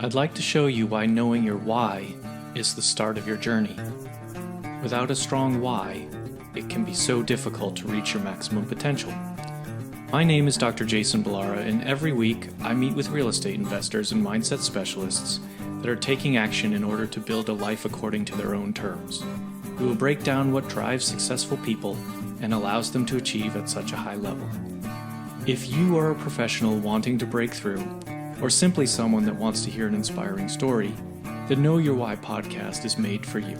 I'd like to show you why knowing your why is the start of your journey. Without a strong why, it can be so difficult to reach your maximum potential. My name is Dr. Jason Ballara, and every week I meet with real estate investors and mindset specialists that are taking action in order to build a life according to their own terms. We will break down what drives successful people and allows them to achieve at such a high level. If you are a professional wanting to break through, or simply someone that wants to hear an inspiring story, the Know Your Why podcast is made for you.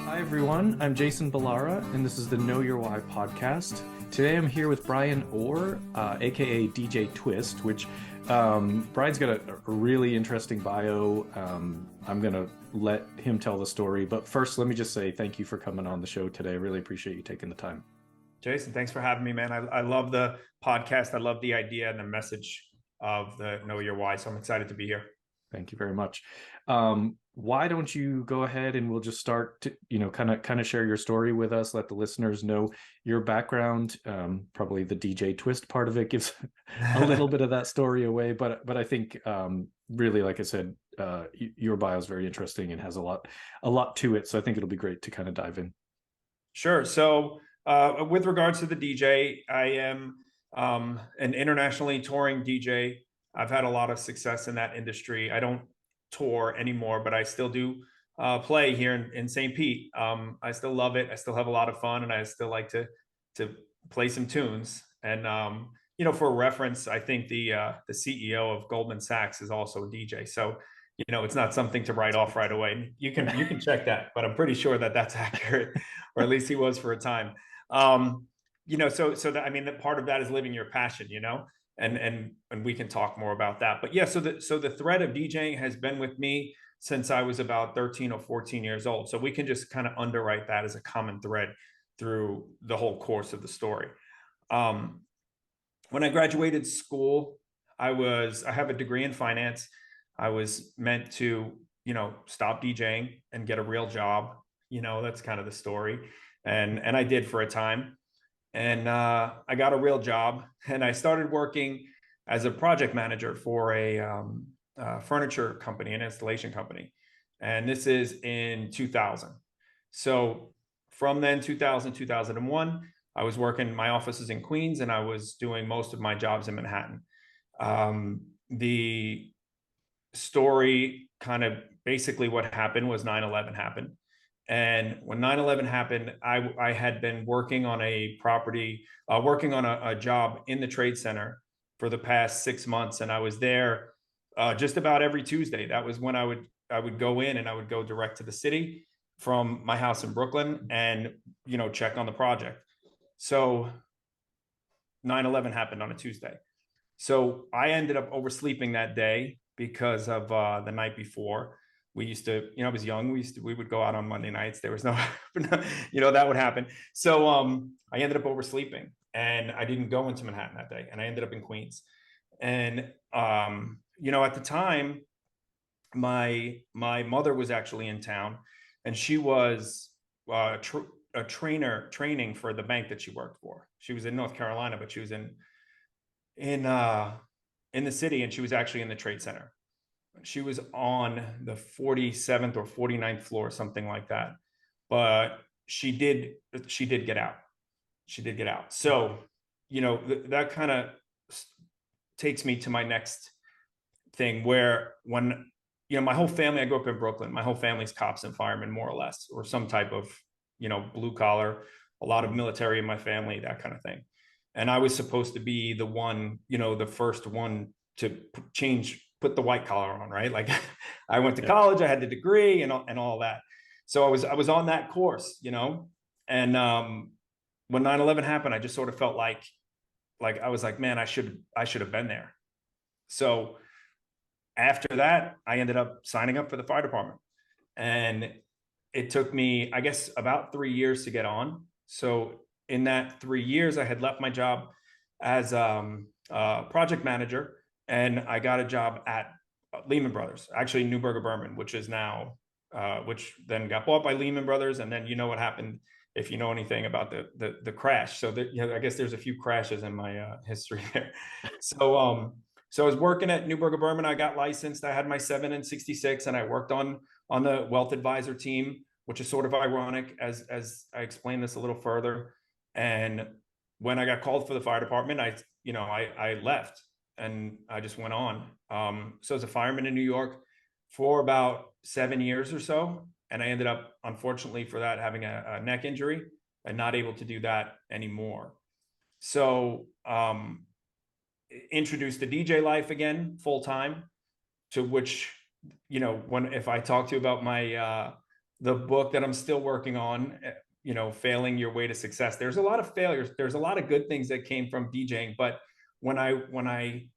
Hi everyone, I'm Jason Ballara, and this is the Know Your Why podcast. Today I'm here with Brian Orr, aka DJ Twist, which Brian's got a really interesting bio. I'm going to let him tell the story, but first let me just say thank you for coming on the show today. I really appreciate you taking the time. Jason, thanks for having me, man. I love the podcast. I love the idea and the message of the Know Your Why. So I'm excited to be here. Thank you very much. Why don't you go ahead and we'll just start to, kind of share your story with us. Let the listeners know your background. Probably the DJ Twist part of it gives a little bit of that story away, but I think really, like I said, your bio is very interesting and has a lot to it. So I think it'll be great to kind of dive in. Sure. So with regards to the DJ, I am an internationally touring DJ. I've had a lot of success in that industry. I don't tour anymore, but I still do play here in St. Pete. I still love it. I still have a lot of fun, and I still like to play some tunes. And for reference, I think the CEO of Goldman Sachs is also a DJ. So it's not something to write off right away. You can check that, but I'm pretty sure that that's accurate, or at least he was for a time. So that, I mean, that part of that is living your passion, and we can talk more about that. But yeah, so the thread of DJing has been with me since I was about 13 or 14 years old. So we can just kind of underwrite that as a common thread through the whole course of the story. When I graduated school, I have a degree in finance. I was meant to, stop DJing and get a real job. That's kind of the story. And I did for a time. And I got a real job, and I started working as a project manager for a furniture company, an installation company. And this is in 2000. So from then, 2000, 2001, I was working, my office is in Queens, and I was doing most of my jobs in Manhattan. The story, kind of basically what happened was 9/11 happened. And when 9/11 happened, I had been working on a property, working on a job in the trade center for the past 6 months. And I was there just about every Tuesday. That was when I would go in, and I would go direct to the city from my house in Brooklyn and, check on the project. So 9/11 happened on a Tuesday. So I ended up oversleeping that day because of the night before. We used to, I was young. We would go out on Monday nights. There was no, that would happen. So I ended up oversleeping, and I didn't go into Manhattan that day, and I ended up in Queens. And at the time, my mother was actually in town, and she was a training for the bank that she worked for. She was in North Carolina, but she was in the city, and she was actually in the trade center. She was on the 47th or 49th floor, something like that. But she did get out. She did get out. So, that kind of takes me to my next thing, where when, my whole family, I grew up in Brooklyn. My whole family's cops and firemen, more or less, or some type of, blue collar, a lot of military in my family, that kind of thing. And I was supposed to be the one, the first one to put the white collar on, right? Like I went to college, I had the degree and all that. So I was on that course, and when 9/11 happened, I just sort of felt like I was like, man, I should have been there. So after that, I ended up signing up for the fire department, and it took me, I guess, about 3 years to get on. So in that 3 years, I had left my job as a project manager, and I got a job at Lehman Brothers, actually Neuberger Berman, which is now, which then got bought by Lehman Brothers. And then what happened, if you know anything about the crash. So that, I guess there's a few crashes in my history there. So So I was working at Newburgh Berman. I got licensed. I had my 7 and 66, and I worked on the wealth advisor team, which is sort of ironic as I explain this a little further. And when I got called for the fire department, I left and I just went on. So as a fireman in New York for about 7 years or so, and I ended up, unfortunately for that, having a neck injury and not able to do that anymore. So introduced to DJ life again full time, to which, if I talk to you about my the book that I'm still working on, Failing Your Way to Success, there's a lot of failures. There's a lot of good things that came from DJing, but when I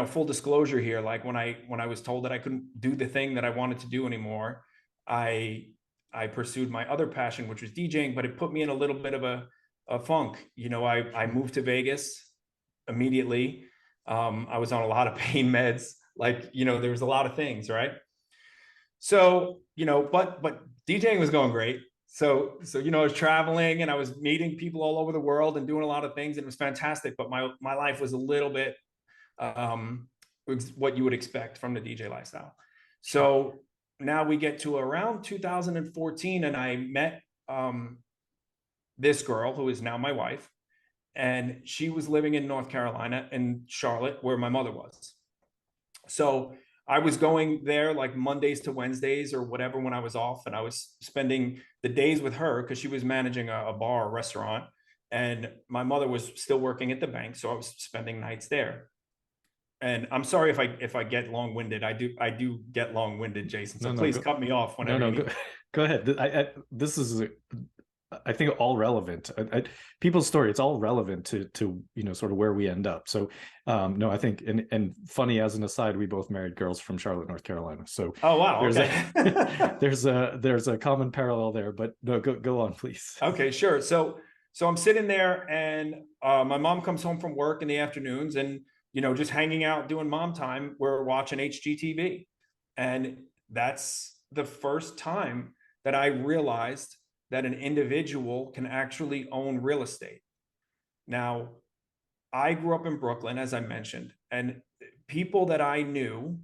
full disclosure here, like when I was told that I couldn't do the thing that I wanted to do anymore, I pursued my other passion, which was DJing, but it put me in a little bit of a funk. I moved to Vegas immediately. I was on a lot of pain meds, there was a lot of things, right? So, but DJing was going great. So, I was traveling and I was meeting people all over the world and doing a lot of things, and it was fantastic. But my life was a little bit what you would expect from the DJ lifestyle. So now we get to around 2014, and I met this girl who is now my wife, and she was living in North Carolina, in Charlotte, where my mother was. So I was going there like Mondays to Wednesdays or whatever when I was off, and I was spending the days with her because she was managing a bar, a restaurant, and my mother was still working at the bank, so I was spending nights there. And I'm sorry if I get long-winded. I do get long-winded, Jason. So please cut me off whenever you need. Go ahead. This is, I think, all relevant. People's story, it's all relevant to sort of where we end up. So no, I think, and funny as an aside, we both married girls from Charlotte, North Carolina. So oh wow, okay. there's a common parallel there. But no, go on, please. Okay, sure. So I'm sitting there, and my mom comes home from work in the afternoons, and just hanging out, doing mom time. We're watching HGTV. And that's the first time that I realized that an individual can actually own real estate. Now, I grew up in Brooklyn, as I mentioned, and people that I knew,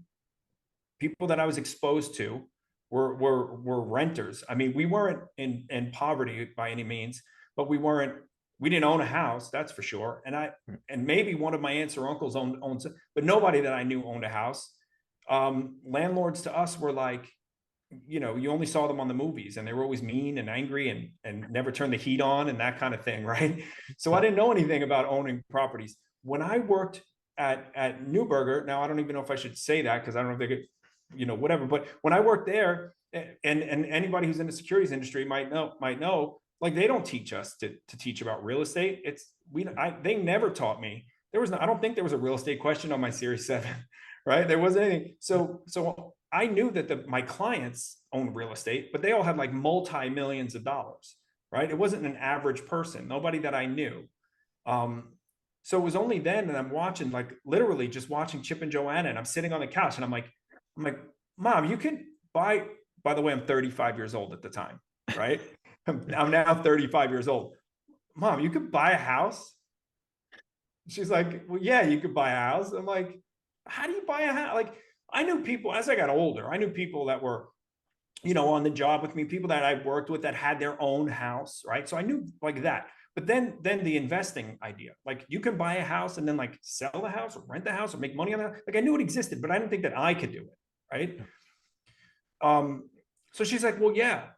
people that I was exposed to were renters. I mean, we weren't in poverty by any means, but we didn't own a house, that's for sure. And maybe one of my aunts or uncles owned, but nobody that I knew owned a house. Landlords to us were like, you only saw them on the movies, and they were always mean and angry and never turned the heat on and that kind of thing, right? So I didn't know anything about owning properties. When I worked at Newburgh, now I don't even know if I should say that because I don't know if they could, whatever. But when I worked there, and anybody who's in the securities industry might know, like, they don't teach us to teach about real estate. They never taught me. I don't think there was a real estate question on my Series 7, right? There wasn't anything. So I knew that my clients owned real estate, but they all had like multi-millions of dollars, right? It wasn't an average person, nobody that I knew. So it was only then that I'm watching, like literally just watching Chip and Joanna, and I'm sitting on the couch and I'm like, Mom, you can buy, by the way, I'm 35 years old at the time, right? I'm now 35 years old. Mom, you could buy a house? She's like, well, yeah, you could buy a house. I'm like, how do you buy a house? Like, I knew people, as I got older, I knew people that were, on the job with me, people that I worked with that had their own house, right? So I knew like that. But then the investing idea, like you can buy a house and then like sell the house or rent the house or make money on that. Like I knew it existed, but I didn't think that I could do it, right? So she's like, well, yeah.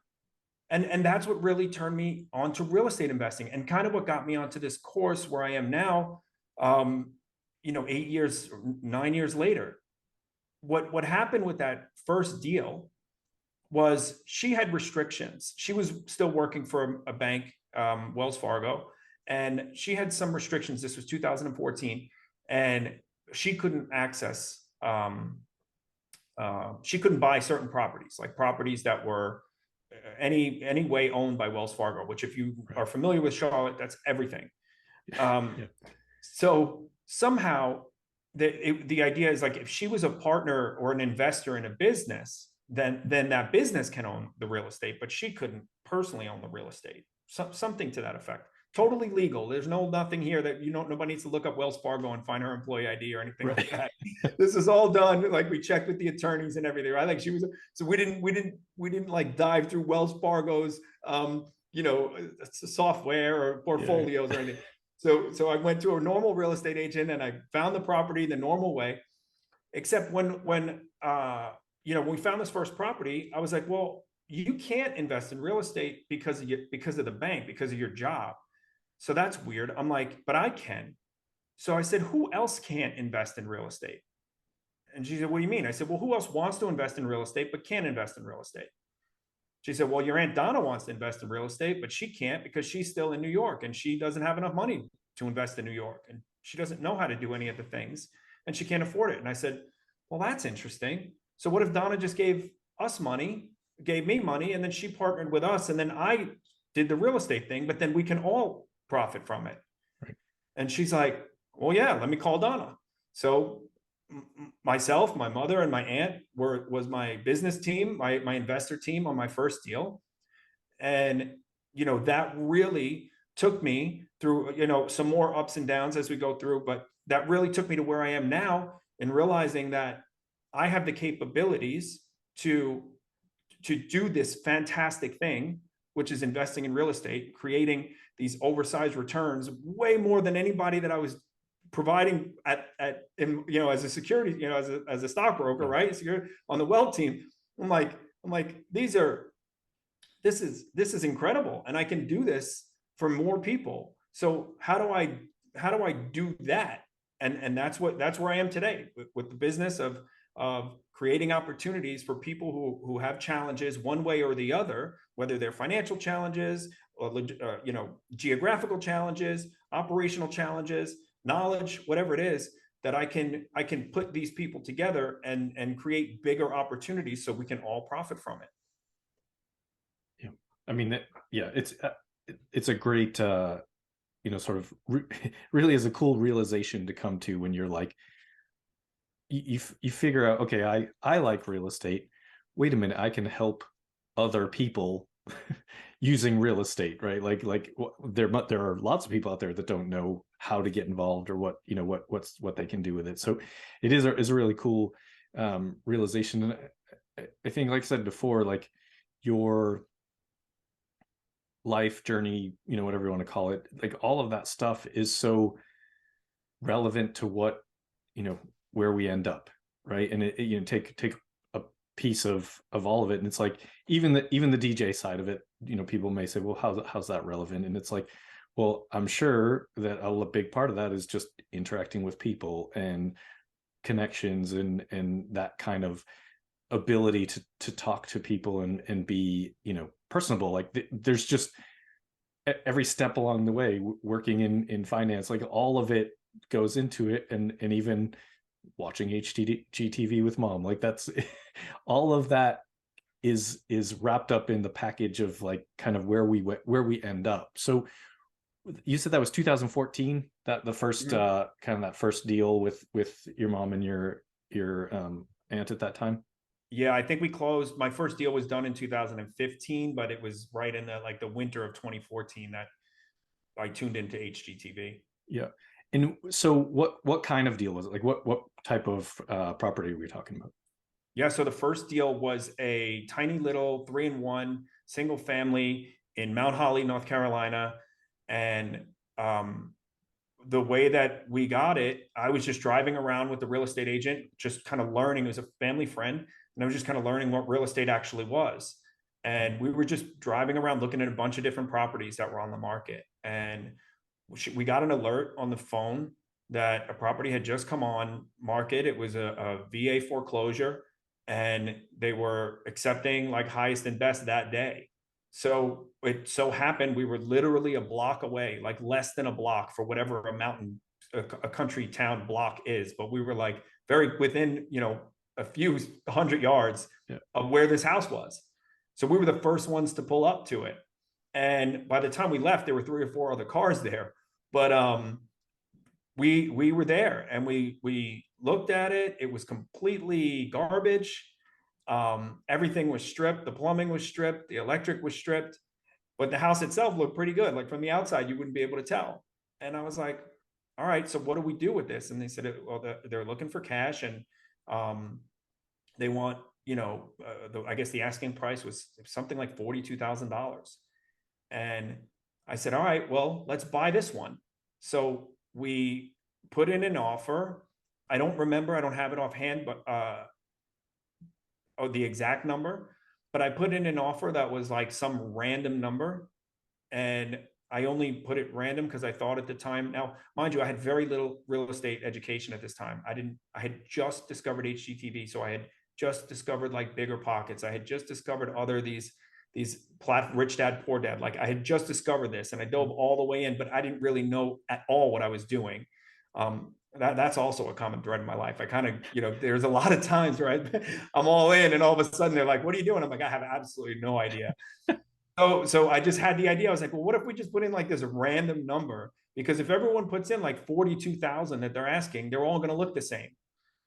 And that's what really turned me on to real estate investing, and kind of what got me onto this course where I am now, 8 years, 9 years later. What happened with that first deal was she had restrictions. She was still working for a bank, Wells Fargo, and she had some restrictions. This was 2014, and she couldn't access, she couldn't buy certain properties, like properties that were any way owned by Wells Fargo, which if you are familiar with Charlotte, that's everything. So somehow the idea is like, if she was a partner or an investor in a business, then that business can own the real estate, but she couldn't personally own the real estate. Something to that effect. totally legal. There's nothing here that, nobody needs to look up Wells Fargo and find her employee ID or anything like that. This is all done. Like, we checked with the attorneys and everything, right? Like, so we didn't like dive through Wells Fargo's, software or portfolios or anything. So I went to a normal real estate agent and I found the property the normal way, except when we found this first property, I was like, well, you can't invest in real estate because of the bank, because of your job. So that's weird. I'm like, but I can. So I said, who else can't invest in real estate? And she said, what do you mean? I said, well, who else wants to invest in real estate but can't invest in real estate? She said, well, your Aunt Donna wants to invest in real estate, but she can't because she's still in New York and she doesn't have enough money to invest in New York. And she doesn't know how to do any of the things and she can't afford it. And I said, well, that's interesting. So what if Donna just gave me money, and then she partnered with us, and then I did the real estate thing, but then we can all profit from it. Right. And she's like, well, yeah, let me call Donna. So myself, my mother, and my aunt was my business team, my investor team on my first deal. And, that really took me through, some more ups and downs as we go through, but that really took me to where I am now, in realizing that I have the capabilities to do this fantastic thing, which is investing in real estate, creating these oversized returns, way more than anybody that I was providing as a security, as a stockbroker, right? So you're on the wealth team. I'm like, this is incredible, and I can do this for more people. So how do I do that? And that's where I am today with the business of creating opportunities for people who have challenges one way or the other, whether they're financial challenges or geographical challenges, operational challenges, knowledge, whatever it is, that I can put these people together and create bigger opportunities so we can all profit from it. Yeah, I mean, it's a great sort of really is a cool realization to come to when you're like, you figure out, okay, I like real estate. Wait a minute, I can help other people using real estate, right? Like there are lots of people out there that don't know how to get involved or what they can do with it. So it is a really cool realization. And I think, like I said before, like your life journey, whatever you want to call it, like all of that stuff is so relevant to what, where we end up, right? And it take a piece of all of it, and it's like even the DJ side of it, people may say, well, how's that relevant? And it's like, well, I'm sure that a big part of that is just interacting with people and connections and that kind of ability to talk to people and be personable. Like there's just every step along the way, working in finance, like all of it goes into it, and even watching HGTV with mom, like that's all of that is wrapped up in the package of like kind of where we end up. So you said that was 2014, that the first kind of that first deal with your mom and your aunt at that time. Yeah, I think we closed. My first deal was done in 2015, but it was right in the winter of 2014 that I tuned into HGTV. Yeah. And so what kind of deal was it? Like what type of property are we talking about? Yeah, so the first deal was a tiny little 3-in-1 single family in Mount Holly, North Carolina. And the way that we got it, I was just driving around with the real estate agent, just kind of learning. It was a family friend, and I was just kind of learning what real estate actually was. And we were just driving around looking at a bunch of different properties that were on the market. And we got an alert on the phone that a property had just come on market. It was a VA foreclosure, and they were accepting like highest and best that day. So it so happened we were literally a block away, like less than a block for whatever a country town block is. But we were like very within, a few 100 yards of where this house was. So we were the first ones to pull up to it. And by the time we left, there were 3 or 4 other cars there. But we were there, and we looked at it. It was completely garbage. Everything was stripped. The plumbing was stripped. The electric was stripped. but the house itself looked pretty good. Like from the outside, you wouldn't be able to tell. And I was like, all right, so what do we do with this? And they said, well, they're looking for cash, and um, they want, I guess the asking price was something like $42,000. And I said, all right, well, let's buy this one. So we put in an offer. I don't remember, I don't have it offhand, but the exact number, but I put in an offer that was like some random number. And I only put it random because I thought at the time. Now, mind you, I had very little real estate education at this time. I had just discovered HGTV. So I had just discovered like Bigger Pockets. I had just discovered these Rich Dad, Poor Dad. Like I had just discovered this, and I dove all the way in, but I didn't really know at all what I was doing. That's also a common thread in my life. I kind of, there's a lot of times where I'm all in, and all of a sudden they're like, what are you doing? I'm like, I have absolutely no idea. So I just had the idea. I was like, well, what if we just put in like this random number? Because if everyone puts in like 42,000 that they're asking, they're all going to look the same.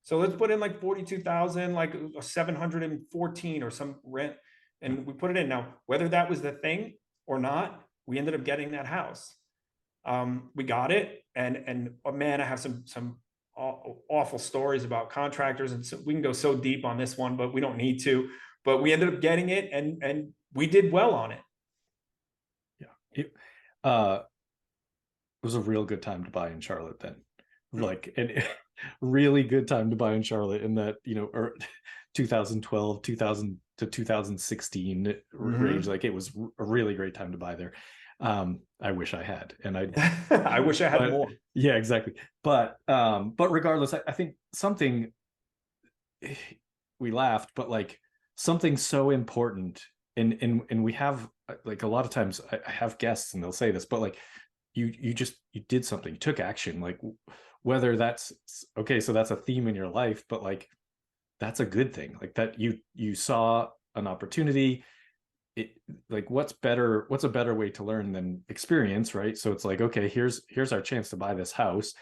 So let's put in like 42,000, like 714 or some rent. And we put it in. Now, whether that was the thing or not, we ended up getting that house. We got it. And oh man, I have some awful stories about contractors. And so we can go so deep on this one, but we don't need to. But we ended up getting it, and we did well on it. Yeah. It was a real good time to buy in Charlotte then. Like, and really good time to buy in Charlotte in that, 2012, 2000 to 2016 range. Like it was a really great time to buy there. I wish I had, and I wish I had more. Yeah, exactly. But regardless, I think something, we laughed, but like something so important, and we have like a lot of times I have guests and they'll say this, but like you did something, you took action, like whether that's okay, so that's a theme in your life, but like that's a good thing, like that you saw an opportunity. It, like what's a better way to learn than experience, right? So it's like, okay, here's our chance to buy this house.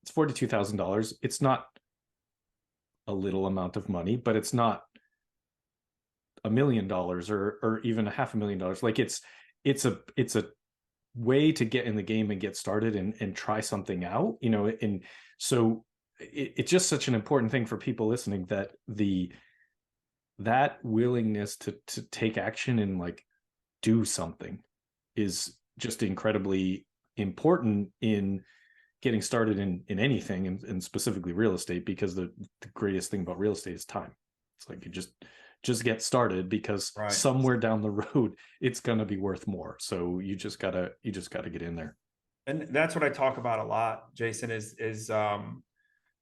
It's $42,000. It's not a little amount of money, but it's not $1 million or even $500,000. Like it's a way to get in the game and get started and try something out, and so it's just such an important thing for people listening, that willingness to take action and like do something is just incredibly important in getting started in anything, and specifically real estate, because the greatest thing about real estate is time. It's like you just get started, because right. Somewhere down the road it's going to be worth more. So you just gotta get in there. And that's what I talk about a lot, Jason, is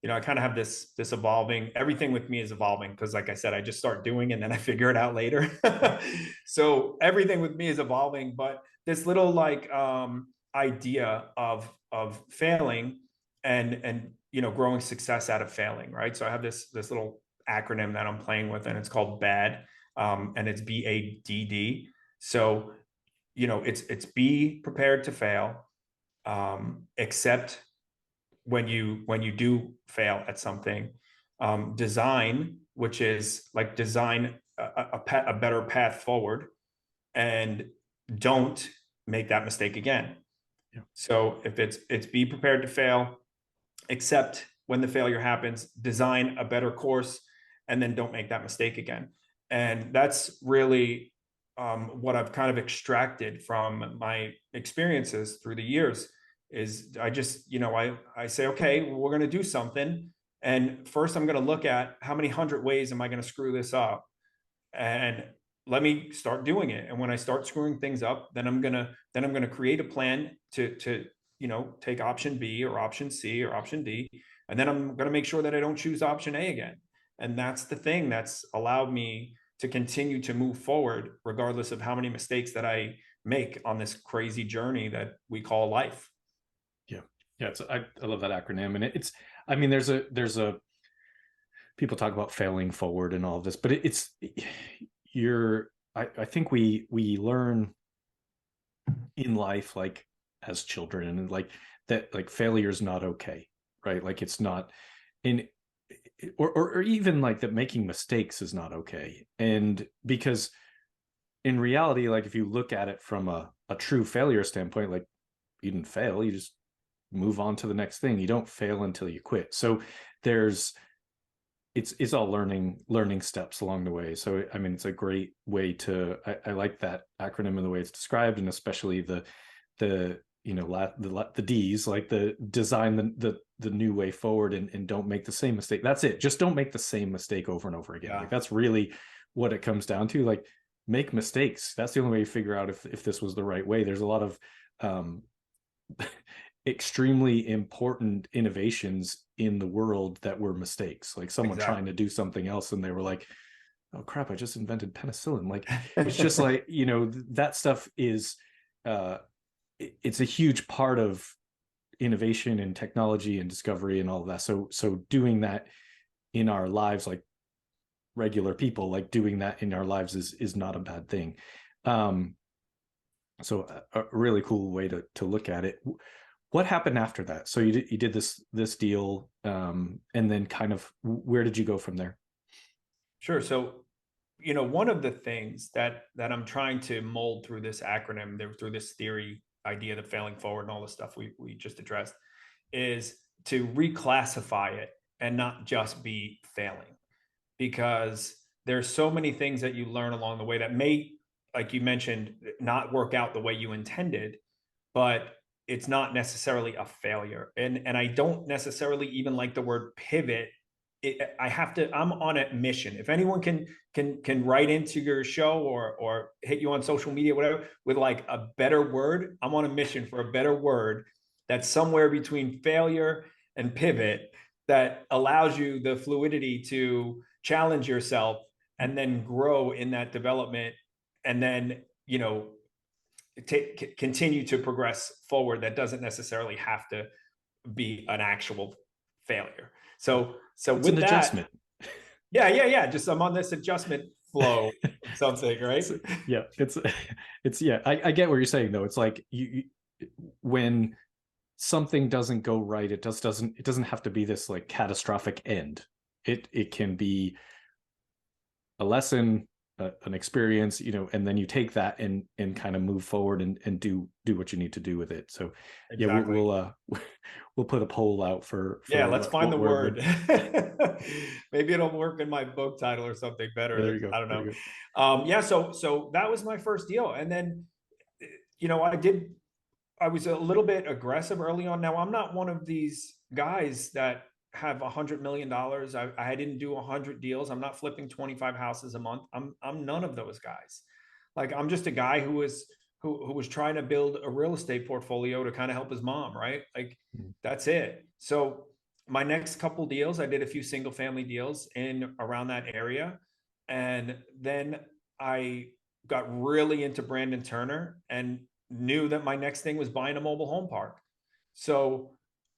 I kind of have this evolving, everything with me is evolving, because like I said, I just start doing and then I figure it out later. So everything with me is evolving, but this little like idea of failing and growing success out of failing, right? So I have this little acronym that I'm playing with, and it's called BADD, and it's BADD. So it's be prepared to fail, accept when you do fail at something, design, which is like design a better path forward, and don't make that mistake again. Yeah. So if it's be prepared to fail, accept when the failure happens, design a better course, and then don't make that mistake again. And that's really what I've kind of extracted from my experiences through the years. Is I just, I say, okay, we're going to do something. And first I'm going to look at how many 100 ways am I going to screw this up? And let me start doing it. And when I start screwing things up, then I'm going to create a plan to take option B or option C or option D. And then I'm going to make sure that I don't choose option A again. And that's the thing that's allowed me to continue to move forward, regardless of how many mistakes that I make on this crazy journey that we call life. Yeah, I love that acronym, and it's, I mean, there's a people talk about failing forward and all of this, but I think we learn in life, like as children, and like that, like failure is not okay, right? Like it's not in, or even like that making mistakes is not okay, and because in reality, like if you look at it from a true failure standpoint, like you didn't fail, you just move on to the next thing. You don't fail until you quit. So there's it's all learning steps along the way. So I mean, it's a great way to I like that acronym and the way it's described, and especially the the D's, like the design the new way forward, and don't make the same mistake. That's it. Just don't make the same mistake over and over again. Yeah. Like that's really what it comes down to. Like make mistakes. That's the only way you figure out if this was the right way. There's a lot of extremely important innovations in the world that were mistakes. Like someone trying to do something else and they were like, oh crap, I just invented penicillin. Like it's just like, that stuff is it's a huge part of innovation and technology and discovery and all of that. So doing that in our lives, like regular people, like doing that in our lives is not a bad thing. So a really cool way to look at it. What happened after that? So you did this deal, and then kind of where did you go from there? Sure. So, one of the things that I'm trying to mold through this acronym, through this theory idea, the failing forward and all the stuff we just addressed, is to reclassify it and not just be failing, because there's so many things that you learn along the way that may, like you mentioned, not work out the way you intended, but it's not necessarily a failure. And I don't necessarily even like the word pivot. I'm on a mission. If anyone can write into your show or hit you on social media, whatever, with like a better word, I'm on a mission for a better word that's somewhere between failure and pivot, that allows you the fluidity to challenge yourself and then grow in that development, and then continue to progress forward. That doesn't necessarily have to be an actual failure. So It's with an that, adjustment. Yeah. Just I'm on this adjustment flow, something, right? Yeah, it's yeah. I get what you're saying though. It's like when something doesn't go right, it doesn't have to be this like catastrophic end. It can be a lesson, an experience, and then you take that and kind of move forward and do what you need to do with it. So Exactly. yeah, we'll put a poll out for let's find the word. would... Maybe it'll work in my book title or something better. There you go. I don't know. Yeah. So that was my first deal. And then, I was a little bit aggressive early on. Now I'm not one of these guys that have $100 million. I didn't do 100 deals. I'm not flipping 25 houses a month. I'm none of those guys. Like I'm just a guy who was trying to build a real estate portfolio to kind of help his mom, right? Like that's it. So my next couple deals, I did a few single family deals in around that area. And then I got really into Brandon Turner and knew that my next thing was buying a mobile home park. So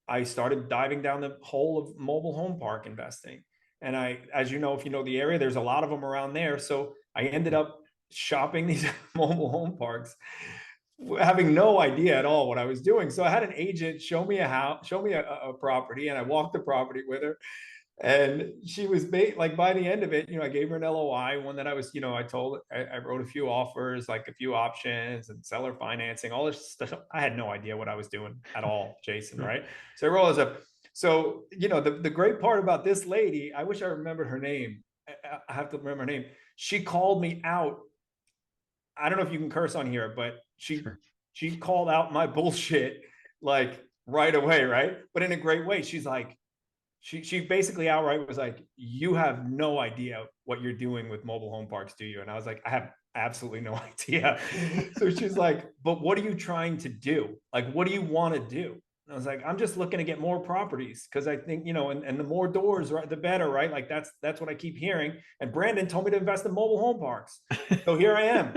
I started diving down the hole of mobile home park investing. And as you know, if you know the area, there's a lot of them around there. So I ended up shopping these mobile home parks, having no idea at all what I was doing. So I had an agent show me a property, and I walked the property with her. And she was like, by the end of it, I gave her an LOI, one that I was, I wrote a few offers, like a few options and seller financing, all this stuff. I had no idea what I was doing at all, Jason. Right. So I roll this up. So, the great part about this lady, I wish I remembered her name. I have to remember her name. She called me out. I don't know if you can curse on here, but she called out my bullshit like right away. Right. But in a great way. She's like, she basically outright was like, you have no idea what you're doing with mobile home parks, do you? And I was like, I have absolutely no idea. So she's like, but what are you trying to do? Like, what do you want to do? And I was like, I'm just looking to get more properties, because I think, and the more doors, right, the better, right? Like that's what I keep hearing. And Brandon told me to invest in mobile home parks. So here I am.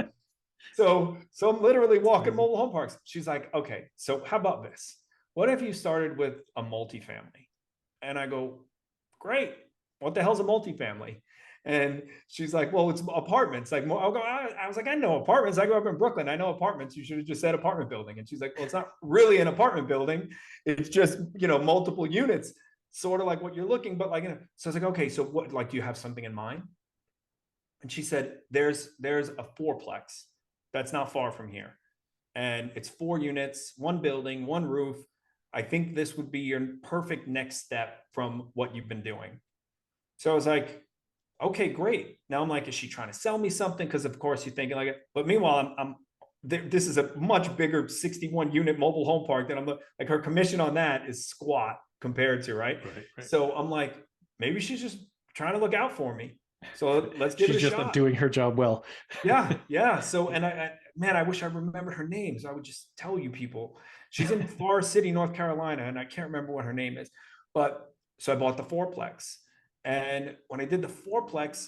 So I'm literally walking mobile home parks. She's like, okay, so how about this? What if you started with a multifamily? And I go, great. What the hell's a multifamily? And she's like, well, it's apartments. Like, I was like, I know apartments. I grew up in Brooklyn. I know apartments. You should have just said apartment building. And she's like, well, it's not really an apartment building. It's just, multiple units, sort of like what you're looking, but like, so I was like, okay, so what, like, do you have something in mind? And she said, there's a fourplex that's not far from here. And it's 4 units, 1 building, 1 roof. I think this would be your perfect next step from what you've been doing. So I was like, okay, great. Now I'm like, is she trying to sell me something? Because of course you're thinking like it. But meanwhile, this is a much bigger 61 unit mobile home park that I'm like, her commission on that is squat compared to, right? Right. So I'm like, maybe she's just trying to look out for me. So let's give it a She's just shot. doing her job well. Yeah. So, and man, I wish I remembered her name. So I would just tell you people. She's in Forest City, North Carolina, and I can't remember what her name is. But so I bought the fourplex. And when I did the fourplex,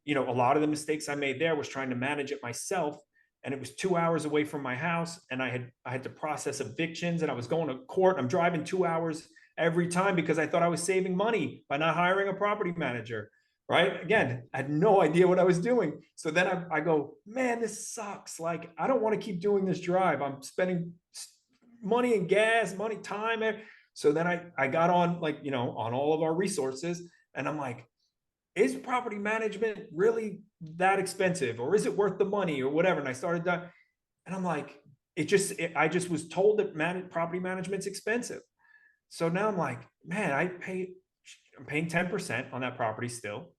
you know, a lot of the mistakes I made there was trying to manage it myself. And it was 2 hours away from my house. And I had to process evictions, and I was going to court. I'm driving 2 hours every time because I thought I was saving money by not hiring a property manager. Right. Again, I had no idea what I was doing. So then I go, man, this sucks. Like, I don't want to keep doing this drive. I'm spending money and gas, money, time. So then I got on, like, you know, on all of our resources, and I'm like, is property management really that expensive, or is it worth the money, or whatever? And I started that, and I'm like, I just was told that property management's expensive. So now I'm like, man, I'm paying 10% on that property still.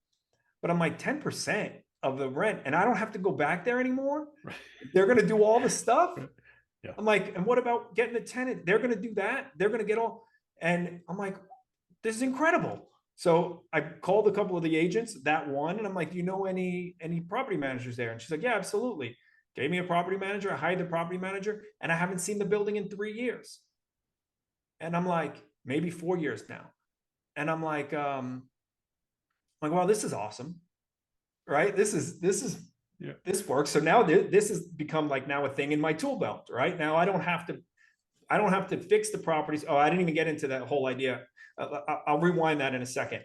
But I'm like, 10% of the rent, and I don't have to go back there anymore. Right. They're going to do all the stuff. Yeah. I'm like, and what about getting a tenant? They're going to do that. They're going to get all, and I'm like, this is incredible. So I called a couple of the agents that one, and I'm like, do you know any property managers there? And she's like, yeah, absolutely. Gave me a property manager. I hired the property manager, and I haven't seen the building in 3 years. And I'm like, maybe 4 years now. And I'm like, wow, this is awesome, right? This works. So now this has become like now a thing in my tool belt, right? Now I don't have to fix the properties. Oh, I didn't even get into that whole idea. I'll rewind that in a second.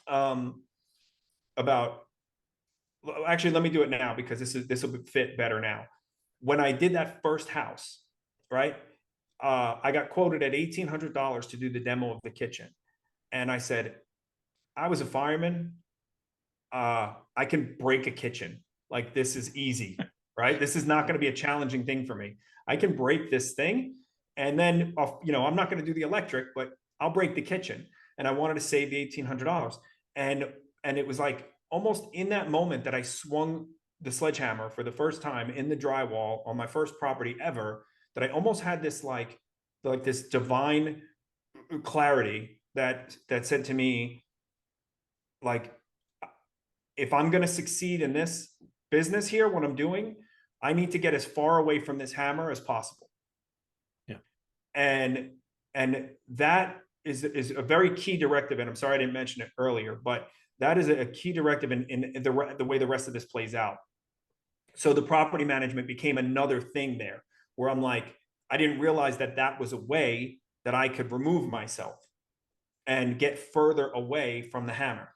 Actually, let me do it now because this will fit better now. When I did that first house, right? I got quoted at $1,800 to do the demo of the kitchen. And I said, I was a fireman. I can break a kitchen. Like, this is easy, right? This is not going to be a challenging thing for me. I can break this thing, and then, you know, I'm not going to do the electric, but I'll break the kitchen. And I wanted to save the $1,800. And it was like almost in that moment that I swung the sledgehammer for the first time in the drywall on my first property ever, that I almost had this like this divine clarity that said to me, like, if I'm going to succeed in this business here, what I'm doing, I need to get as far away from this hammer as possible. Yeah. And that is a very key directive. And I'm sorry I didn't mention it earlier, but that is a key directive in the way the rest of this plays out. So the property management became another thing there, where I'm like, I didn't realize that was a way that I could remove myself and get further away from the hammer.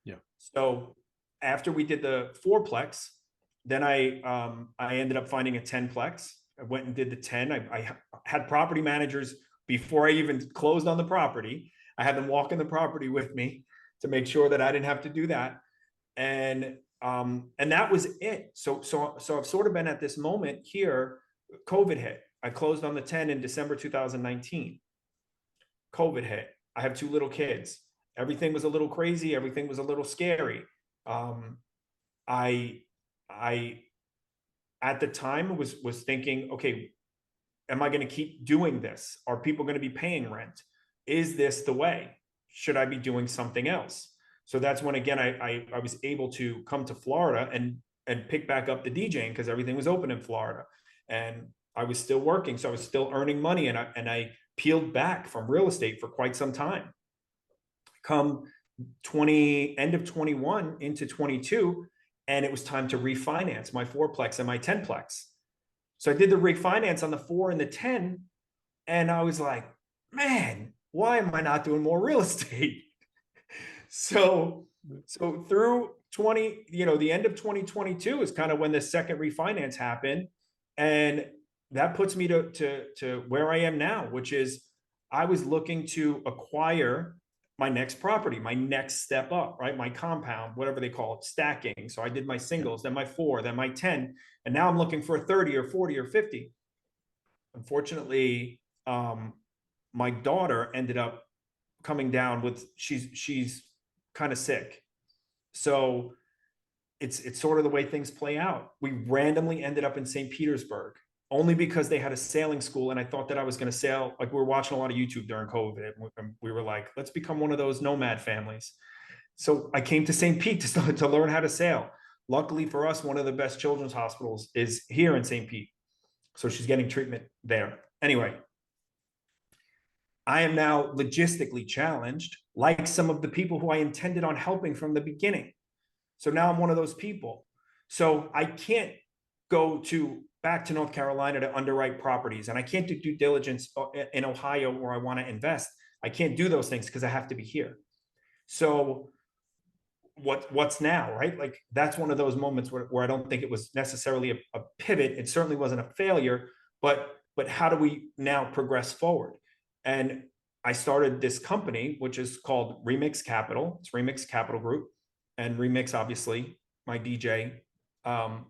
Yeah. So after we did the fourplex, then I ended up finding a 10plex. I went and did the 10. I had property managers before I even closed on the property. I had them walk in the property with me to make sure that I didn't have to do that. And that was it. So I've sort of been at this moment here. COVID hit. I closed on the 10 in December 2019. COVID hit. I have 2 little kids. Everything was a little crazy. Everything was a little scary. I at the time was thinking, okay, am I going to keep doing this? Are people going to be paying rent? Is this the way? Should I be doing something else? So that's when, again, I was able to come to Florida and pick back up the DJing, because everything was open in Florida, and I was still working. So I was still earning money, and I peeled back from real estate for quite some time. Come end of 21 into 22, and it was time to refinance my fourplex and my 10plex. So I did the refinance on the 4 and the 10, and I was like, man, why am I not doing more real estate? So through the end of 2022 is kind of when the second refinance happened, and that puts me to where I am now, which is I was looking to acquire my next property, my next step up, right? My compound, whatever they call it, stacking. So I did my singles, then my 4, then my 10, and now I'm looking for a 30 or 40 or 50. Unfortunately, my daughter ended up coming down with, she's kind of sick. So it's sort of the way things play out. We randomly ended up in St. Petersburg only because they had a sailing school, and I thought that I was going to sail. Like, we were watching a lot of YouTube during COVID, and we were like, let's become one of those nomad families. So I came to St. Pete to learn how to sail. Luckily for us, one of the best children's hospitals is here in St. Pete. So she's getting treatment there. Anyway, I am now logistically challenged, like some of the people who I intended on helping from the beginning. So now I'm one of those people. So I can't go back to North Carolina to underwrite properties, and I can't do due diligence in Ohio where I want to invest. I can't do those things because I have to be here. So what's now, right? Like, that's one of those moments where I don't think it was necessarily a pivot. It certainly wasn't a failure, but how do we now progress forward? And I started this company, which is called Remix Capital. It's Remix Capital Group, and Remix, obviously, my DJ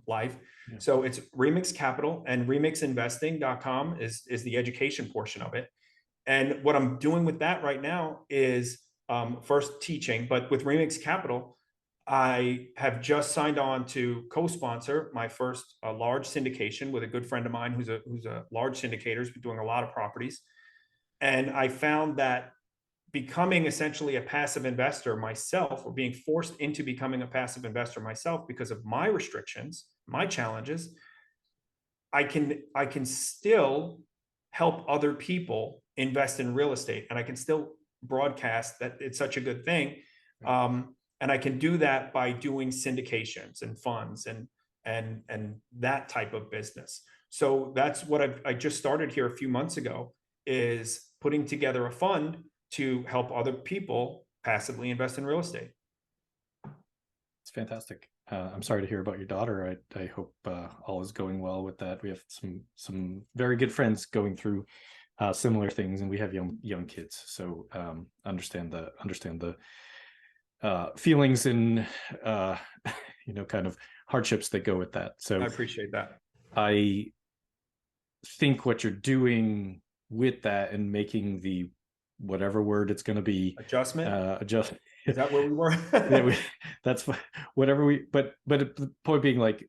life. Yeah. So it's Remix Capital, and remixinvesting.com is the education portion of it. And what I'm doing with that right now is first teaching, but with Remix Capital, I have just signed on to co-sponsor my first large syndication with a good friend of mine who's a large syndicator, who's been doing a lot of properties. And I found that becoming essentially a passive investor myself, or being forced into becoming a passive investor myself because of my restrictions, my challenges, I can still help other people invest in real estate, and I can still broadcast that it's such a good thing. And I can do that by doing syndications and funds and that type of business. So that's what I just started here a few months ago, is putting together a fund to help other people passively invest in real estate. It's fantastic. I'm sorry to hear about your daughter. I hope all is going well with that. We have some very good friends going through similar things, and we have young kids, so understand the feelings and kind of hardships that go with that. So I appreciate that. I think what you're doing with that and making the whatever word it's going to be adjustment. Is that where we were? That's whatever we. But the point being, like,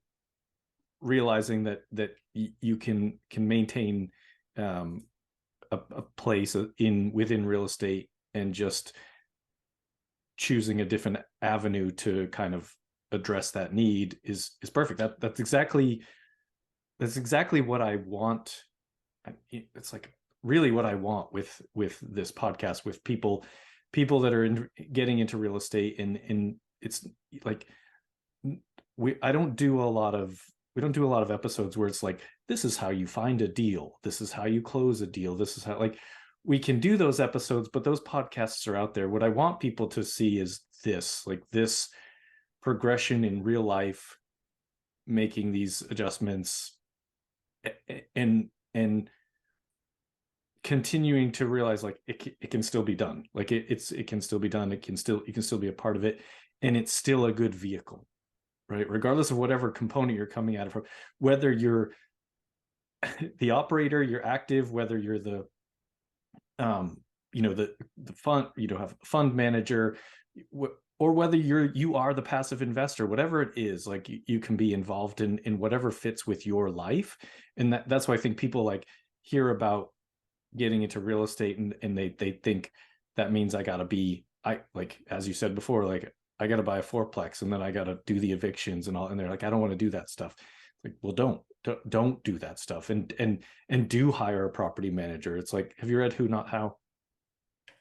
realizing that you can maintain a place within real estate, and just choosing a different avenue to kind of address that need is perfect. That's exactly what I want. It's like really what I want with this podcast, with people that are getting into real estate, and it's like we don't do a lot of episodes where it's like, this is how you find a deal, this is how you close a deal, this is how, like, we can do those episodes, but those podcasts are out there. What I want people to see is this progression in real life, making these adjustments and continuing to realize, like, it can still be done. Like, it can still be done. You can still be a part of it, and it's still a good vehicle, right? Regardless of whatever component you're coming at it from, whether you're the operator, you're active, whether you're the fund, have a fund manager, or whether you are the passive investor, whatever it is, like, you can be involved in whatever fits with your life. And that's why I think people like hear about getting into real estate, and they think that means I gotta be, like, as you said before, like, I gotta buy a fourplex, and then I gotta do the evictions and all, and they're like, I don't want to do that stuff. Like, well, don't do that stuff, and do hire a property manager. It's like, have you read Who Not How?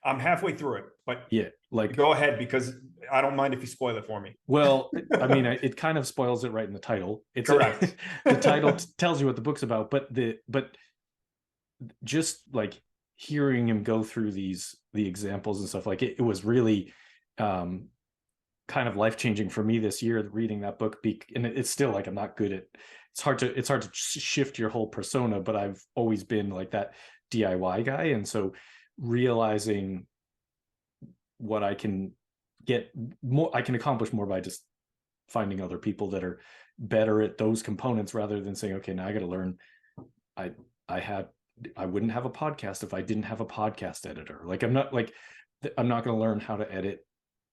I'm halfway through it, but yeah, like, go ahead, because I don't mind if you spoil it for me. Well, I mean, it kind of spoils it right in the title. It's correct. The title tells you what the book's about, but just like hearing him go through the examples and stuff, like, it was really kind of life-changing for me this year, reading that book. And it's still, like, I'm not good at, it's hard to shift your whole persona, but I've always been like that DIY guy. And so realizing what I can get more, I can accomplish more by just finding other people that are better at those components, rather than saying, okay, now I got to learn. I wouldn't have a podcast if I didn't have a podcast editor. Like, I'm not going to learn how to edit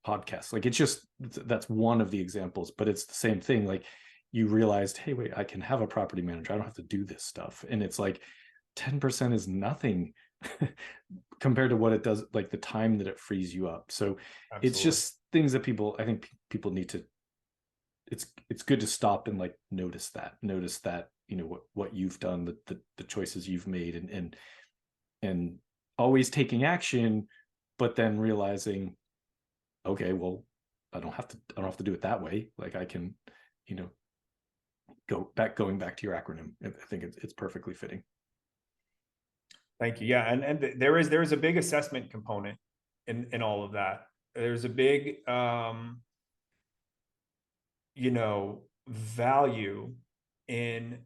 podcasts. Like, it's just, that's one of the examples, but it's the same thing. Like, you realized, hey, wait, I can have a property manager. I don't have to do this stuff. And it's like 10% is nothing compared to what it does, like the time that it frees you up. So Absolutely. it's just things that I think people need to, it's good to stop and like notice that, you know, what you've done, the choices you've made, and always taking action, but then realizing, okay, well, I don't have to do it that way. Like, I can, you know, going back to your acronym. I think it's perfectly fitting. Thank you. Yeah. And there is a big assessment component in all of that. There's a big, you know, value in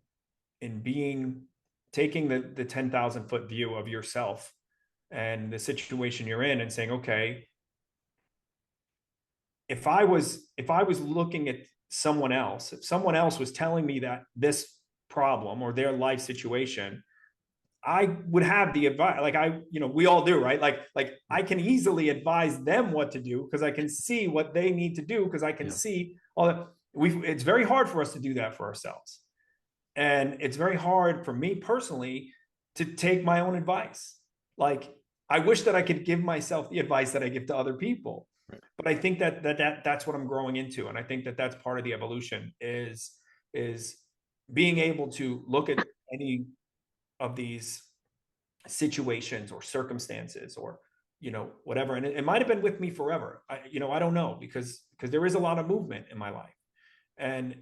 taking the 10,000 foot view of yourself and the situation you're in, and saying, okay, if I was looking at someone else, if someone else was telling me that this problem or their life situation, I would have the advice, like, you know, we all do, right? Like I can easily advise them what to do, because I can see what they need to do, because I can see all that. It's very hard for us to do that for ourselves. And it's very hard for me personally to take my own advice. Like, I wish that I could give myself the advice that I give to other people. Right. But I think that's what I'm growing into. And I think that's part of the evolution, is being able to look at any of these situations or circumstances, or, you know, whatever. And it might've been with me forever. You know, I don't know, because there is a lot of movement in my life. And,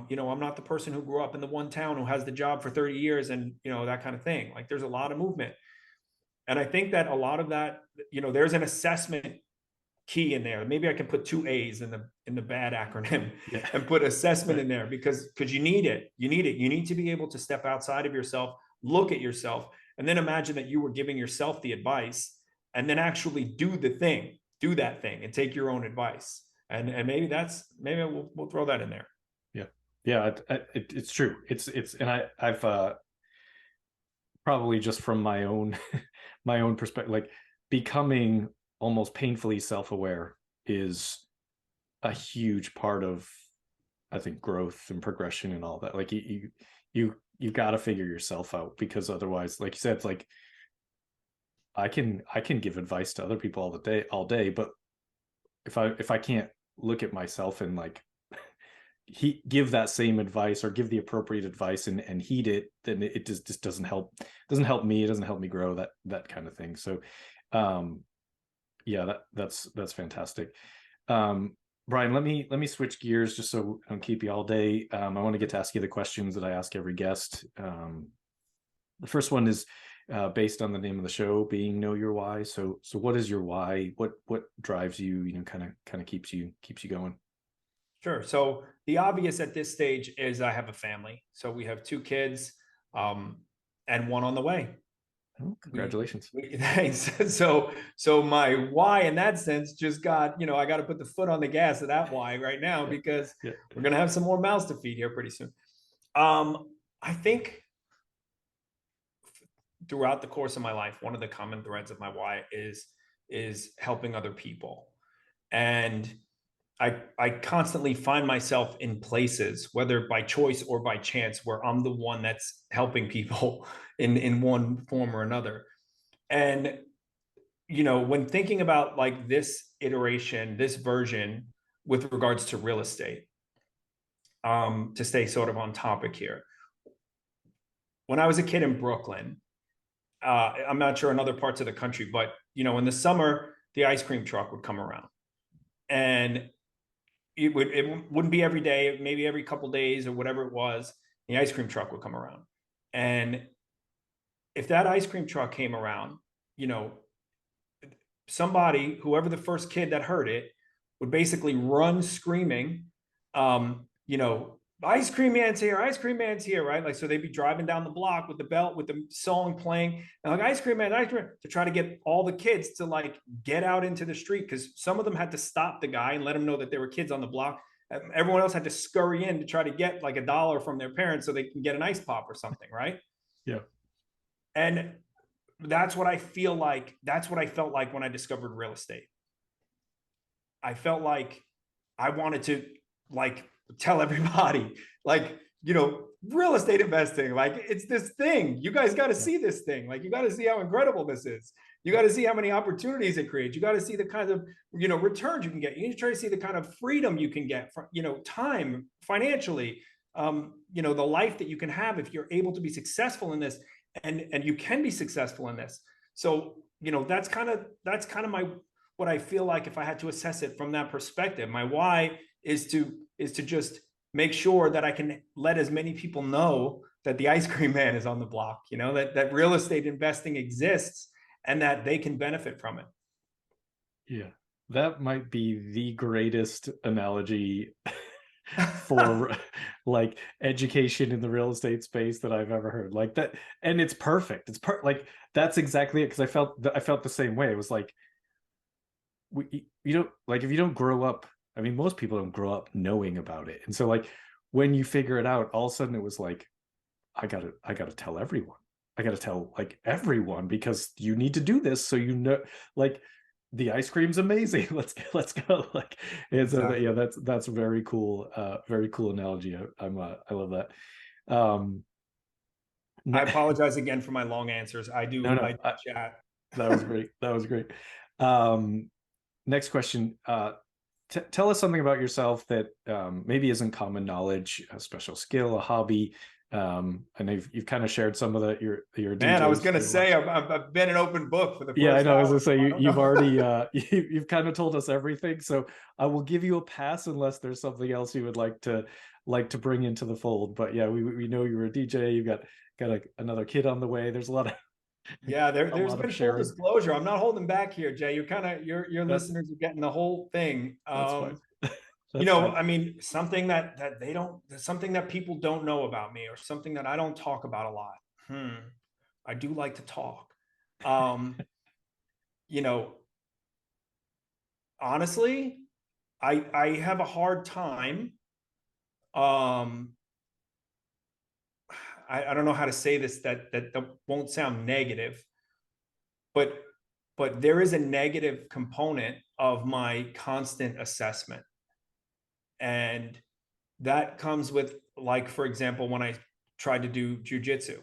you know, I'm not the person who grew up in the one town who has the job for 30 years and, you know, that kind of thing. Like, there's a lot of movement. And I think that a lot of that, you know, there's an assessment key in there. Maybe I can put 2 A's in the bad acronym, and put assessment in there, because you need it. You need to be able to step outside of yourself, look at yourself, and then imagine that you were giving yourself the advice, and then actually do that thing and take your own advice. And maybe we'll throw that in there. Yeah. It's true. It's and I've probably just from my own my own perspective, like, becoming almost painfully self-aware is a huge part of, I think, growth and progression and all that. Like, you got to figure yourself out, because otherwise, like you said, it's like, I can give advice to other people all day, but if I can't look at myself and like give that same advice, or give the appropriate advice and heed it, then it just doesn't help me. It doesn't help me grow, that kind of thing. So yeah, that's fantastic. Brian, let me switch gears just so I don't keep you all day. I want to get to ask you the questions that I ask every guest. The first one is based on the name of the show, being Know Your Why. So what is your why? What drives you, you know, kind of keeps you going? Sure. So the obvious at this stage is I have a family. So we have 2 kids, and one on the way. Oh, congratulations. Thanks. So my why in that sense just got, you know, I got to put the foot on the gas of that why right now, because we're going to have some more mouths to feed here pretty soon. I think throughout the course of my life, one of the common threads of my why is helping other people. And I constantly find myself in places, whether by choice or by chance, where I'm the one that's helping people in one form or another. And, you know, when thinking about like this iteration, this version with regards to real estate, to stay sort of on topic here, when I was a kid in Brooklyn, I'm not sure in other parts of the country, but, you know, in the summer, the ice cream truck would come around, and it wouldn't be every day, maybe every couple of days or whatever it was, the ice cream truck would come around. And if that ice cream truck came around, you know, whoever the first kid that heard it, would basically run screaming, you know, ice cream man's here, ice cream man's here, right? Like, so they'd be driving down the block with the belt, with the song playing, and like, ice cream man, to try to get all the kids to like get out into the street, because some of them had to stop the guy and let him know that there were kids on the block. Everyone else had to scurry in to try to get like $1 from their parents so they can get an ice pop or something, right? Yeah. And that's what I feel like. That's what I felt like when I discovered real estate. I felt like I wanted to like tell everybody, like, real estate investing, like, it's this thing. You guys got to see this thing. Like, you got to see how incredible this is. You got to see how many opportunities it creates. You got to see the kinds of, returns you can get. You need to try to see the kind of freedom you can get from, time, financially, the life that you can have if you're able to be successful in this, and you can be successful in this. So, that's kind of what I feel like, if I had to assess it from that perspective. My why is to just make sure that I can let as many people know that the ice cream man is on the block, that real estate investing exists and that they can benefit from it. Yeah, that might be the greatest analogy for like education in the real estate space that I've ever heard. Like that, and it's perfect. Like that's exactly it, because I felt the same way. It was like, you don't, like, if you don't grow up, I mean, most people don't grow up knowing about it, and so like when you figure it out, all of a sudden it was like, I gotta tell everyone. I gotta tell like everyone, because you need to do this, so like, the ice cream's amazing. Let's go. Like, and so Exactly. yeah, that's very cool. Very cool analogy. I love that. I apologize again for my long answers. I do chat. That was great. That was great. Next question. Tell us something about yourself that maybe isn't common knowledge, a special skill, a hobby. I know you've kind of shared some of your Man, I was going to skills. say, I've been an open book for the first Yeah, I know. hour. I was going to say, you've already you've kind of told us everything, so I will give you a pass unless there's something else you would like to bring into the fold. But yeah, we know you're a DJ. You've got another kid on the way. There's a lot of yeah, there's been full disclosure. I'm not holding back here, Jay. You're kind of your listeners are getting the whole thing. That's fine. I mean, something that they don't, something that people don't know about me, or something that I don't talk about a lot. I do like to talk. Honestly, I have a hard time. I don't know how to say this that won't sound negative, but there is a negative component of my constant assessment. And that comes with, like, for example, when I tried to do jujitsu,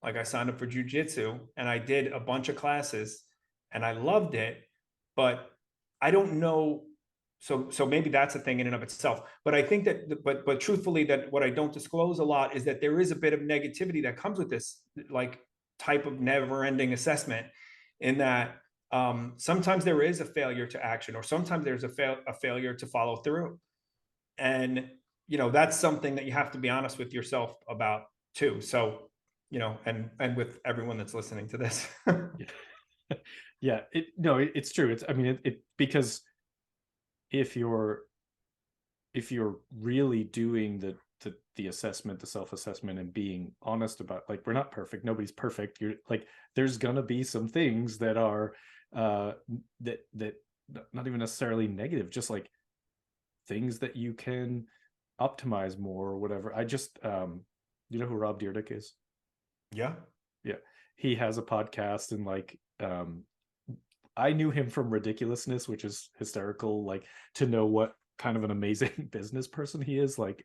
like I signed up for jujitsu and I did a bunch of classes and I loved it, but I don't know. So maybe that's a thing in and of itself. But I think that, but truthfully, that what I don't disclose a lot is that there is a bit of negativity that comes with this, like, type of never-ending assessment, in that sometimes there is a failure to action, or sometimes there's a failure to follow through. And, that's something that you have to be honest with yourself about too. So, and with everyone that's listening to this. Yeah, it's true. I mean, because if you're really doing the assessment, the self-assessment, and being honest about, like, we're not perfect, nobody's perfect. You're like, there's gonna be some things that are that not even necessarily negative, just like things that you can optimize more or whatever. I just you know who Rob Dyrdek is? Yeah. He has a podcast, and like I knew him from Ridiculousness, which is hysterical, like, to know what kind of an amazing business person he is, like,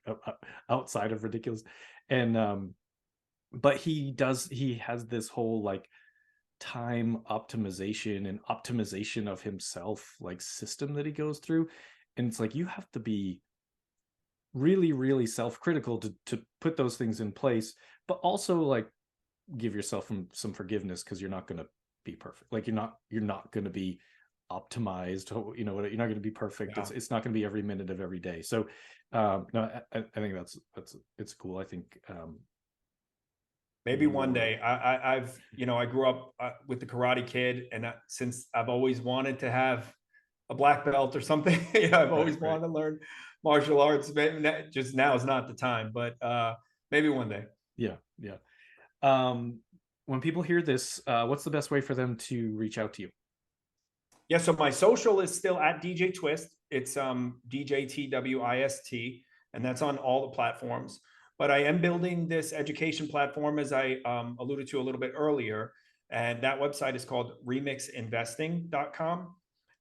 outside of Ridiculous. And but he has this whole, like, time optimization and optimization of himself, like, system that he goes through. And it's like, you have to be really, really self-critical to put those things in place, but also, like, give yourself some forgiveness, because you're not going to be perfect. Like, you're not going to be optimized, you're not going to be perfect. Yeah. It's not going to be every minute of every day. So no, I think it's cool. I think maybe one day. I've I grew up with the Karate Kid, and since I've always wanted to have a black belt or something, I've always wanted to learn martial arts. Just now is not the time, but maybe one day. Yeah. When people hear this, what's the best way for them to reach out to you? Yeah, so my social is still at DJ Twist. It's DJTWIST, and that's on all the platforms. But I am building this education platform, as I alluded to a little bit earlier. And that website is called remixinvesting.com.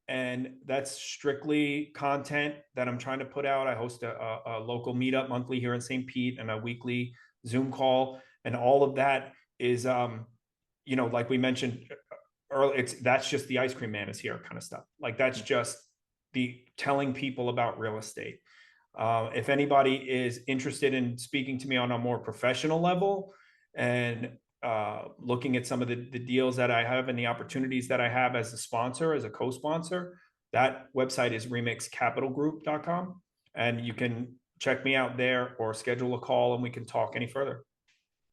And that's strictly content that I'm trying to put out. I host a local meetup monthly here in St. Pete and a weekly Zoom call. And all of that is, like we mentioned earlier, that's just the ice cream man is here kind of stuff. Like that's just the telling people about real estate. If anybody is interested in speaking to me on a more professional level and looking at some of the deals that I have and the opportunities that I have as a sponsor, as a co-sponsor, that website is remixcapitalgroup.com. And you can check me out there or schedule a call and we can talk any further.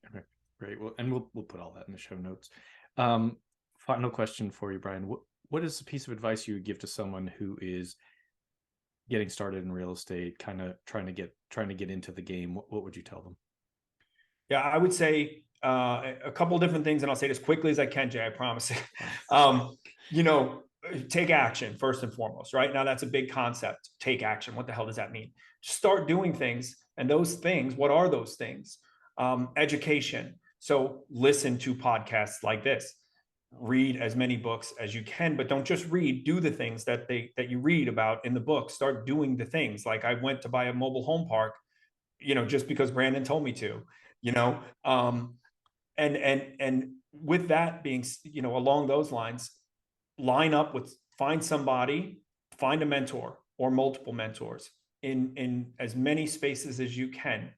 Okay, great. Well, and we'll put all that in the show notes. Final question for you, Brian. What is a piece of advice you would give to someone who is getting started in real estate, kind of trying to get into the game? What would you tell them? Yeah, I would say a couple of different things, and I'll say it as quickly as I can, Jay, I promise. Take action first and foremost, right? Now that's a big concept. Take action. What the hell does that mean? Start doing things. And those things, what are those things? Education. So listen to podcasts like this. Read as many books as you can, but don't just read. Do the things that you read about in the book. Start doing the things. Like I went to buy a mobile home park, just because Brandon told me to, and with that being, along those lines, find somebody, find a mentor or multiple mentors in as many spaces as you can.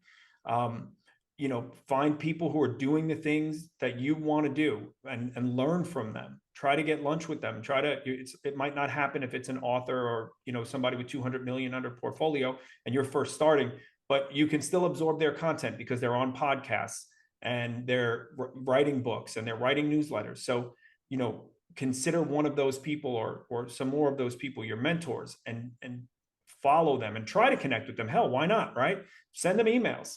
Find people who are doing the things that you want to do and learn from them. Try to get lunch with them. It might not happen if it's an author or, somebody with 200 million under portfolio and you're first starting, but you can still absorb their content because they're on podcasts and they're writing books and they're writing newsletters. So, consider one of those people or some more of those people your mentors and follow them and try to connect with them. Hell, why not, right? Send them emails.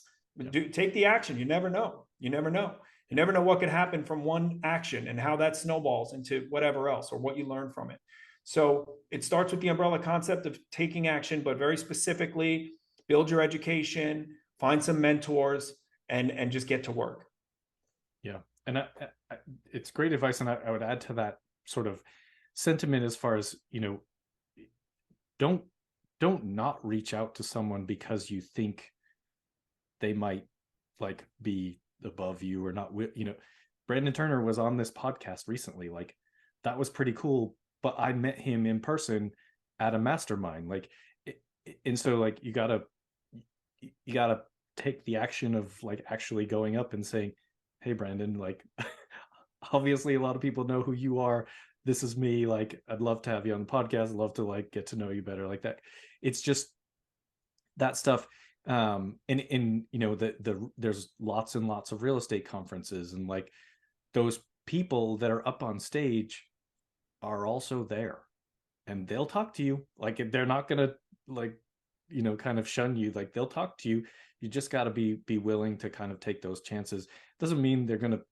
Take the action. You never know what could happen from one action and how that snowballs into whatever else or what you learn from it. So it starts with the umbrella concept of taking action, but very specifically build your education, find some mentors, and just get to work. Yeah. And it's great advice. And I would add to that sort of sentiment as far as, don't not reach out to someone because you think they might like be above you or not. Brandon Turner was on this podcast recently. Like that was pretty cool, but I met him in person at a mastermind. And so like, you gotta take the action of like actually going up and saying, hey, Brandon, like, obviously a lot of people know who you are. This is me. Like, I'd love to have you on the podcast. I'd love to like get to know you better like that. It's just that stuff. There's lots and lots of real estate conferences, and like those people that are up on stage are also there and they'll talk to you. Like they're not going to like, kind of shun you. Like they'll talk to you. You just got to be willing to kind of take those chances. Doesn't mean they're going to,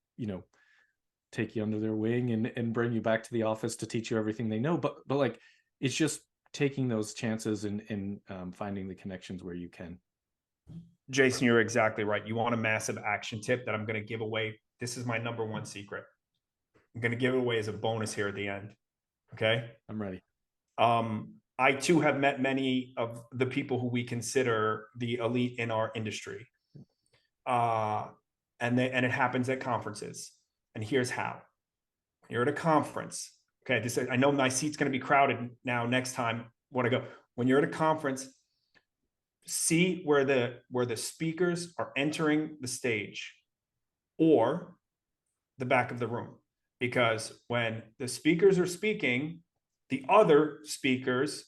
take you under their wing and bring you back to the office to teach you everything they know. But like, it's just taking those chances and finding the connections where you can. Jason, you're exactly right. You want a massive action tip that I'm going to give away. This is my number one secret. I'm going to give it away as a bonus here at the end. Okay. I'm ready. I too have met many of the people who we consider the elite in our industry. And it happens at conferences. And here's how. You're at a conference. Okay. I know my seat's going to be crowded now next time when I go. When you're at a conference, see where the speakers are entering the stage or the back of the room. Because when the speakers are speaking, the other speakers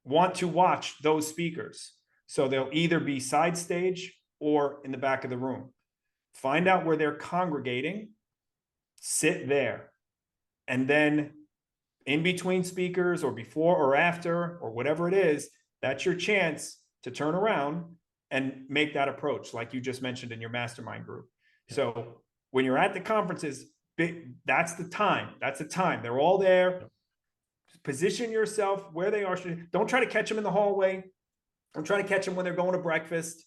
want to watch those speakers. So they'll either be side stage or in the back of the room. Find out where they're congregating, sit there, and then in between speakers or before or after or whatever it is, that's your chance to turn around and make that approach, like you just mentioned in your mastermind group. So when you're at the conferences, that's the time. That's the time. They're all there. Position yourself where they are. Don't try to catch them in the hallway. Don't try to catch them when they're going to breakfast.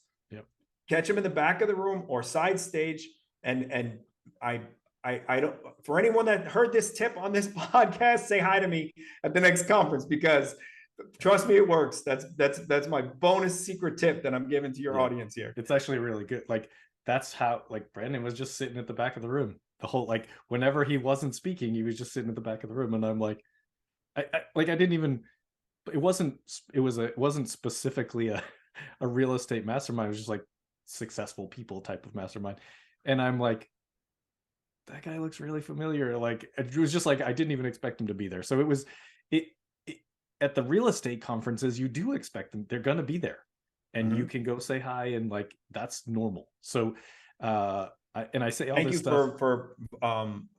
Catch them in the back of the room or side stage. And I don't, for anyone that heard this tip on this podcast, say hi to me at the next conference, because trust me, it works. That's my bonus secret tip that I'm giving to your audience here. It's actually really good. Like, that's how, like, Brandon was just sitting at the back of the room the whole, like, whenever he wasn't speaking, he was just sitting at the back of the room. And I'm like, I didn't even, it wasn't specifically a real estate mastermind. It was just like successful people type of mastermind. And I'm like, that guy looks really familiar. Like, it was just like, I didn't even expect him to be there. So it was, at the real estate conferences, you do expect them. They're going to be there, and you can go say hi, and like, that's normal. So, I say all this stuff. For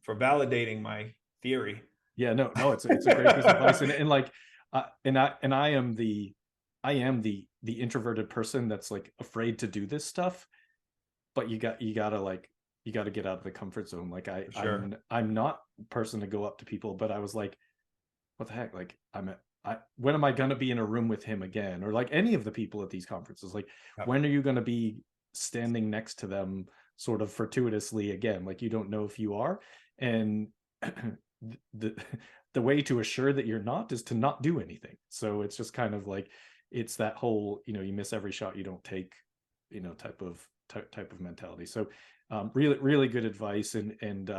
validating my theory. Yeah, no, it's a great piece of advice. And like, I am the introverted person that's like afraid to do this stuff, but you gotta get out of the comfort zone. Like, I'm not a person to go up to people, but I was like, what the heck? Like, when am I going to be in a room with him again? Or like any of the people at these conferences, like, when are you going to be standing next to them sort of fortuitously again? Like, you don't know if you are. And the way to assure that you're not is to not do anything. So it's just kind of like, it's that whole, you miss every shot you don't take, type of mentality. So really, really good advice. And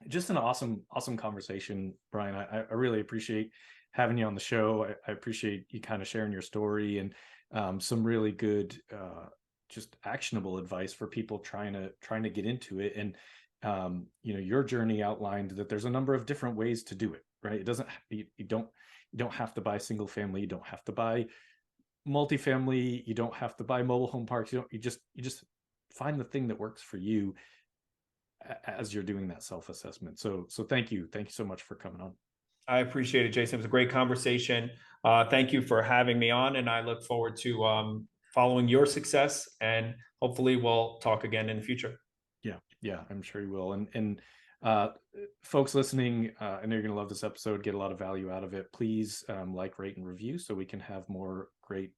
just an awesome conversation, Brian. I really appreciate having you on the show. I appreciate you kind of sharing your story and some really good, just actionable advice for people trying to get into it. And your journey outlined that there's a number of different ways to do it, right? It doesn't, you don't have to buy single family. You don't have to buy multifamily. You don't have to buy mobile home parks. You just find the thing that works for you as you're doing that self-assessment. So thank you so much for coming on. I appreciate it, Jason. It was a great conversation. Thank you for having me on, and I look forward to following your success, and hopefully we'll talk again in the future. Yeah, I'm sure you will. And folks listening, I know you're going to love this episode, get a lot of value out of it. Please like, rate, and review so we can have more great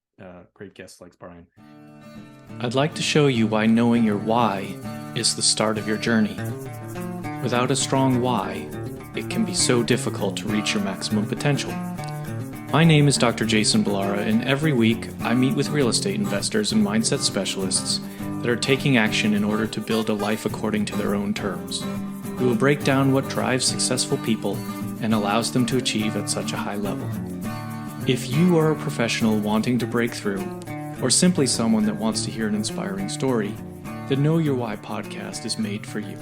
guests like Brian. I'd like to show you why knowing your why is the start of your journey. Without a strong why, it can be so difficult to reach your maximum potential. My name is Dr. Jason Ballara, and every week I meet with real estate investors and mindset specialists that are taking action in order to build a life according to their own terms. We will break down what drives successful people and allows them to achieve at such a high level. If you are a professional wanting to break through, or simply someone that wants to hear an inspiring story, the Know Your Why podcast is made for you.